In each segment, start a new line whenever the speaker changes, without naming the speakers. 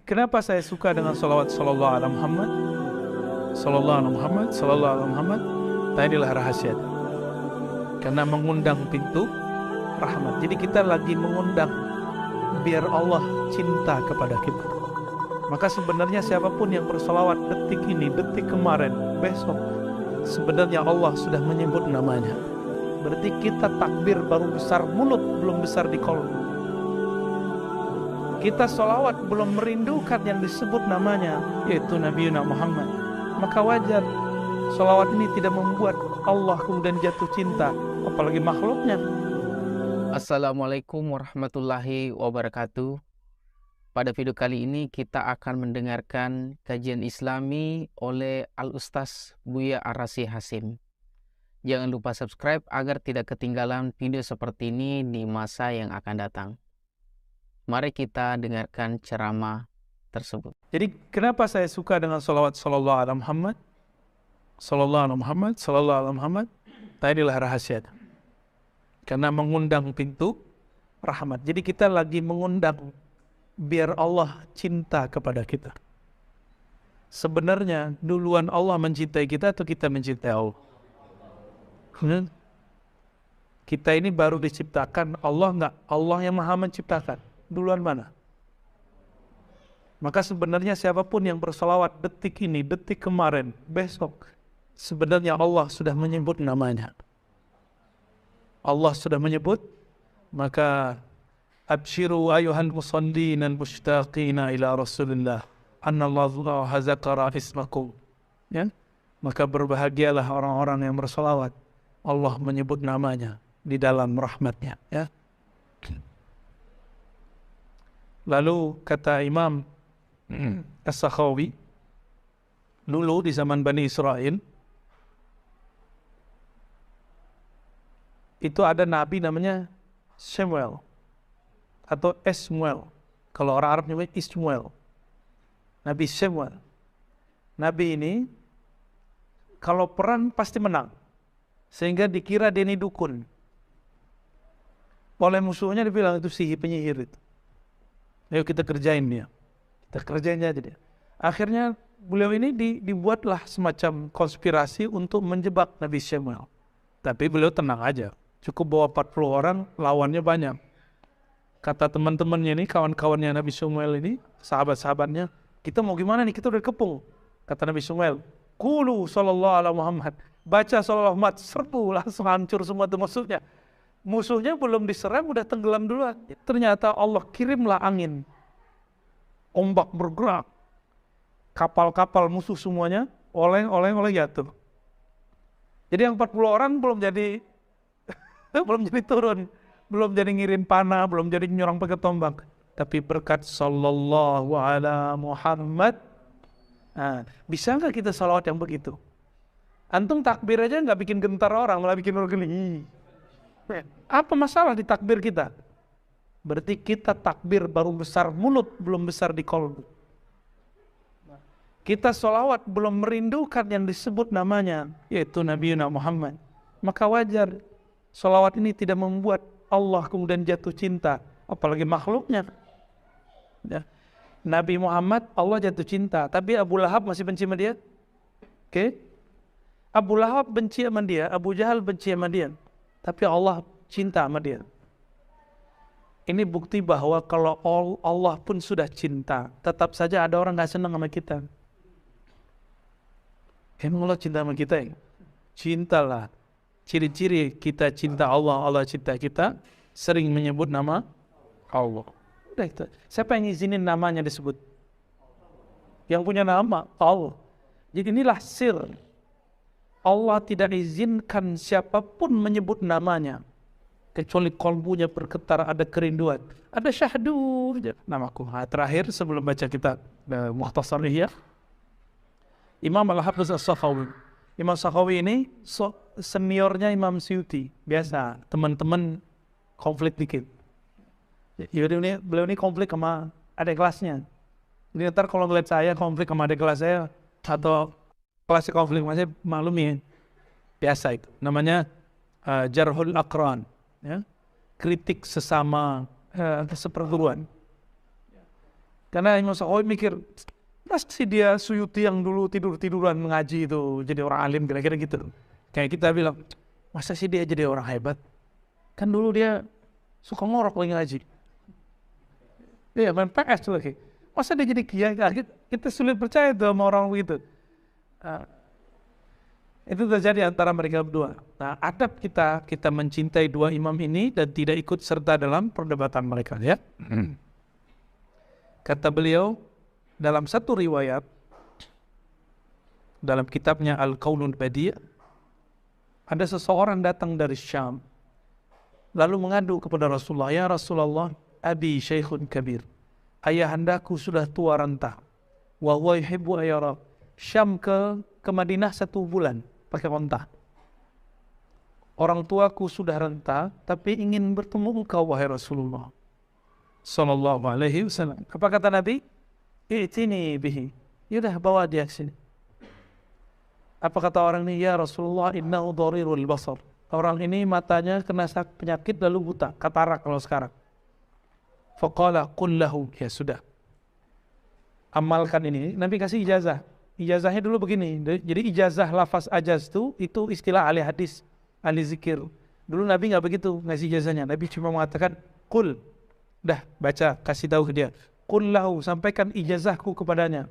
kenapa saya suka dengan salawat sallallahu alaihi Muhammad, sallallahu alaihi Muhammad, sallallahu alaihi Muhammad? Inilah rahasia. Karena mengundang pintu rahmat. Jadi kita lagi mengundang biar Allah cinta kepada kita. Maka sebenarnya siapapun yang bersalawat detik ini, detik kemarin, besok, sebenarnya Allah sudah menyebut namanya. Berarti kita takbir baru besar mulut, belum besar di kolbu. Kita salawat belum merindukan yang disebut namanya, yaitu Nabi Muhammad. Maka wajar salawat ini tidak membuat Allah kemudian jatuh cinta, apalagi makhluknya.
Assalamualaikum warahmatullahi wabarakatuh. Pada video kali ini kita akan mendengarkan kajian Islami oleh Al-Ustaz Buya Ar-Razi Hasim. Jangan lupa subscribe agar tidak ketinggalan video seperti ini di masa yang akan datang. Mari kita dengarkan ceramah tersebut.
Jadi kenapa saya suka dengan salawat sallallahu alaihi Muhammad, sallallahu alaihi Muhammad, sallallahu alaihi Muhammad? Inilah rahasianya. Karena mengundang pintu rahmat. Jadi kita lagi mengundang biar Allah cinta kepada kita. Sebenarnya duluan Allah mencintai kita atau kita mencintai Allah? Kita ini baru diciptakan, Allah enggak? Allah yang maha menciptakan. Duluan mana? Maka sebenarnya siapapun yang bersalawat detik ini, detik kemarin, besok, sebenarnya Allah sudah menyebut namanya. Allah sudah menyebut, maka abshiru ayuhan musallin al mushtaqina ila Rasulillah annallahu hazakara ismakum. Ya? Maka berbahagialah orang-orang yang bersalawat, Allah menyebut namanya di dalam rahmatnya. Ya? Lalu kata Imam As-Sakhawi, dulu di zaman Bani Israel, itu ada nabi namanya Samuel atau Esmuel. Kalau orang Arab nyebut Ismuel. Nabi Samuel. Nabi ini kalau perang pasti menang. Sehingga dikira dia ini dukun. Oleh musuhnya dibilang itu sihir, penyihir itu. Ayo kita kerjain dia. Kita kerjain aja dia. Akhirnya beliau ini dibuatlah semacam konspirasi untuk menjebak Nabi Samuel. Tapi beliau tenang aja. Cukup bawa 40 orang, lawannya banyak. Kata teman-temannya ini, kawan-kawannya Nabi Samuel ini, sahabat-sahabatnya, kita mau gimana nih? Kita udah kepung. Kata Nabi Samuel, Qulu sallallahu alaihi Muhammad. Baca sallallahu Muhammad, serbu, langsung hancur semua itu musuhnya. Musuhnya belum diserang, udah tenggelam duluan. Ternyata Allah kirimlah angin. Ombak bergerak. Kapal-kapal musuh semuanya, oleng jatuh. Jadi yang 40 orang belum jadi turun. Belum jadi ngirim panah, belum jadi nyerang pakai tombak. Tapi berkat sallallahu ala Muhammad. Nah, bisa nggak kita salawat yang begitu? Antum takbir aja nggak bikin gentar orang, malah bikin orang geli. Apa masalah di takbir kita? Berarti kita takbir baru besar mulut, belum besar di kolbu. Kita salawat belum merindukan yang disebut namanya, yaitu Nabi Muhammad. Maka wajar salawat ini tidak membuat Allah kemudian jatuh cinta, apalagi makhluknya. Ya. Nabi Muhammad Allah jatuh cinta, tapi Abu Lahab masih benci sama dia. Oke? Abu Lahab benci sama dia, Abu Jahal benci sama dia. Tapi Allah cinta sama dia. Ini bukti bahwa kalau Allah pun sudah cinta, tetap saja ada orang gak senang sama kita. Emang Allah cinta sama kita ya? Cintalah. Ciri-ciri kita cinta Allah, Allah cinta kita, sering menyebut nama Allah. Udah itu. Siapa yang izinin namanya disebut? Yang punya nama Allah. Jadi inilah sir. Allah tidak izinkan siapapun menyebut namanya. Kecuali kolbunya bergetar, ada kerinduan. Ada syahdu. Namaku. Terakhir sebelum baca kitab Mukhtasar Ihya, Imam Al-Hafiz As-Sakhawi. Imam Sakhawi ini seniornya Imam Suyuti. Biasa, teman-teman konflik dikit. Jadi beliau ini konflik sama adik kelasnya. Jadi ntar kalau ngeliat saya konflik sama adik kelas saya, atau kelas konflik masih maklumi, biasa itu. Namanya Jarhul Aqran. Ya? Kritik sesama seperguruan. Karena Imam Sakhawi mikir, pasti dia Suyuti yang dulu tidur-tiduran mengaji itu jadi orang alim, kira-kira gitu. Kayak kita bilang, masa sih dia jadi orang hebat? Kan dulu dia suka ngorok lagi ngaji. Iya, main PS lagi. Masa dia jadi kiai? Kita sulit percaya tuh sama orang begitu. Itu terjadi antara mereka berdua. Nah, adab kita mencintai dua imam ini dan tidak ikut serta dalam perdebatan mereka, ya. Kata beliau dalam satu riwayat dalam kitabnya Al-Qaulul Badi', ada seseorang datang dari Syam lalu mengadu kepada Rasulullah, "Ya Rasulullah, abi syaikhun kabir." Ayahandaku sudah tua renta. Wa huwa yuhibbu ayyara. Syam ke Madinah 1 bulan pakai onta. Orang tuaku sudah renta, tapi ingin bertemu engkau wahai Rasulullah sallallahu alaihi wasallam. Apa kata Nabi? I'tini bihi. Yaudah, bawa dia ke sini. Apa kata orang ini? Ya Rasulullah, innahu dharirul basar. Orang ini matanya kena penyakit lalu buta, katarak kalau sekarang. Faqala qul lahu, ya sudah, amalkan ini. Nabi kasih ijazah. Ijazahnya dulu begini. Jadi ijazah lafaz ajaz itu istilah ahli hadis, ahli zikir. Dulu Nabi nggak begitu ngasih ijazahnya. Nabi cuma mengatakan qul, dah baca, kasih tahu ke dia. Qul lahu, sampaikan ijazahku kepadanya.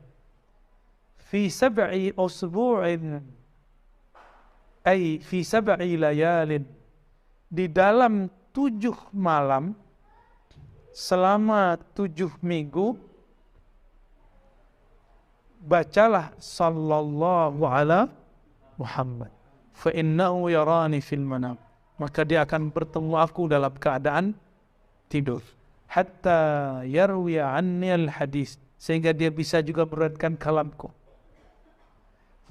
Fi sab'i usbu'in, ay fi sab'i layalin, di dalam 7 malam selama 7 minggu bacalah sallallahu ala Muhammad fa innahu yarani fil manam, maka dia akan bertemu aku dalam keadaan tidur, hatta yarwi anni al hadis, sehingga dia bisa juga meriwayatkan kalamku.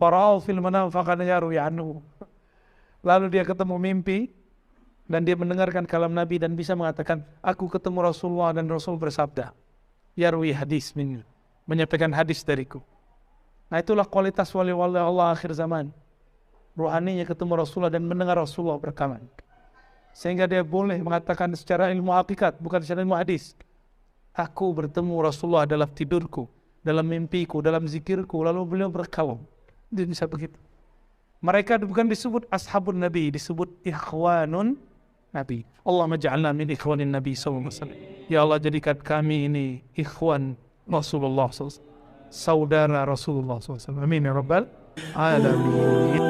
Fara'u fil manam faqad yarwi anhu, lalu dia ketemu mimpi dan dia mendengarkan kalam Nabi dan bisa mengatakan, aku ketemu Rasulullah dan Rasul bersabda, yarwi hadis minni, menyampaikan hadis dariku. Nah, itulah kualitas wali-wali Allah akhir zaman. Ruhaninya ketemu Rasulullah dan mendengar Rasulullah berkalam, sehingga dia boleh mengatakan secara ilmu hakikat, bukan secara ilmu hadis. Aku bertemu Rasulullah dalam tidurku, dalam mimpiku, dalam zikirku, lalu beliau berkalam. Dia bisa begitu. Mereka bukan disebut ashabun Nabi, disebut ikhwanun Nabi. Allahumma ja'alna min ikhwanin Nabi SAW. Ya Allah, jadikan kami ini ikhwan Rasulullah SAW, saudara Rasulullah SAW. Amin ya Rabbal Alamin.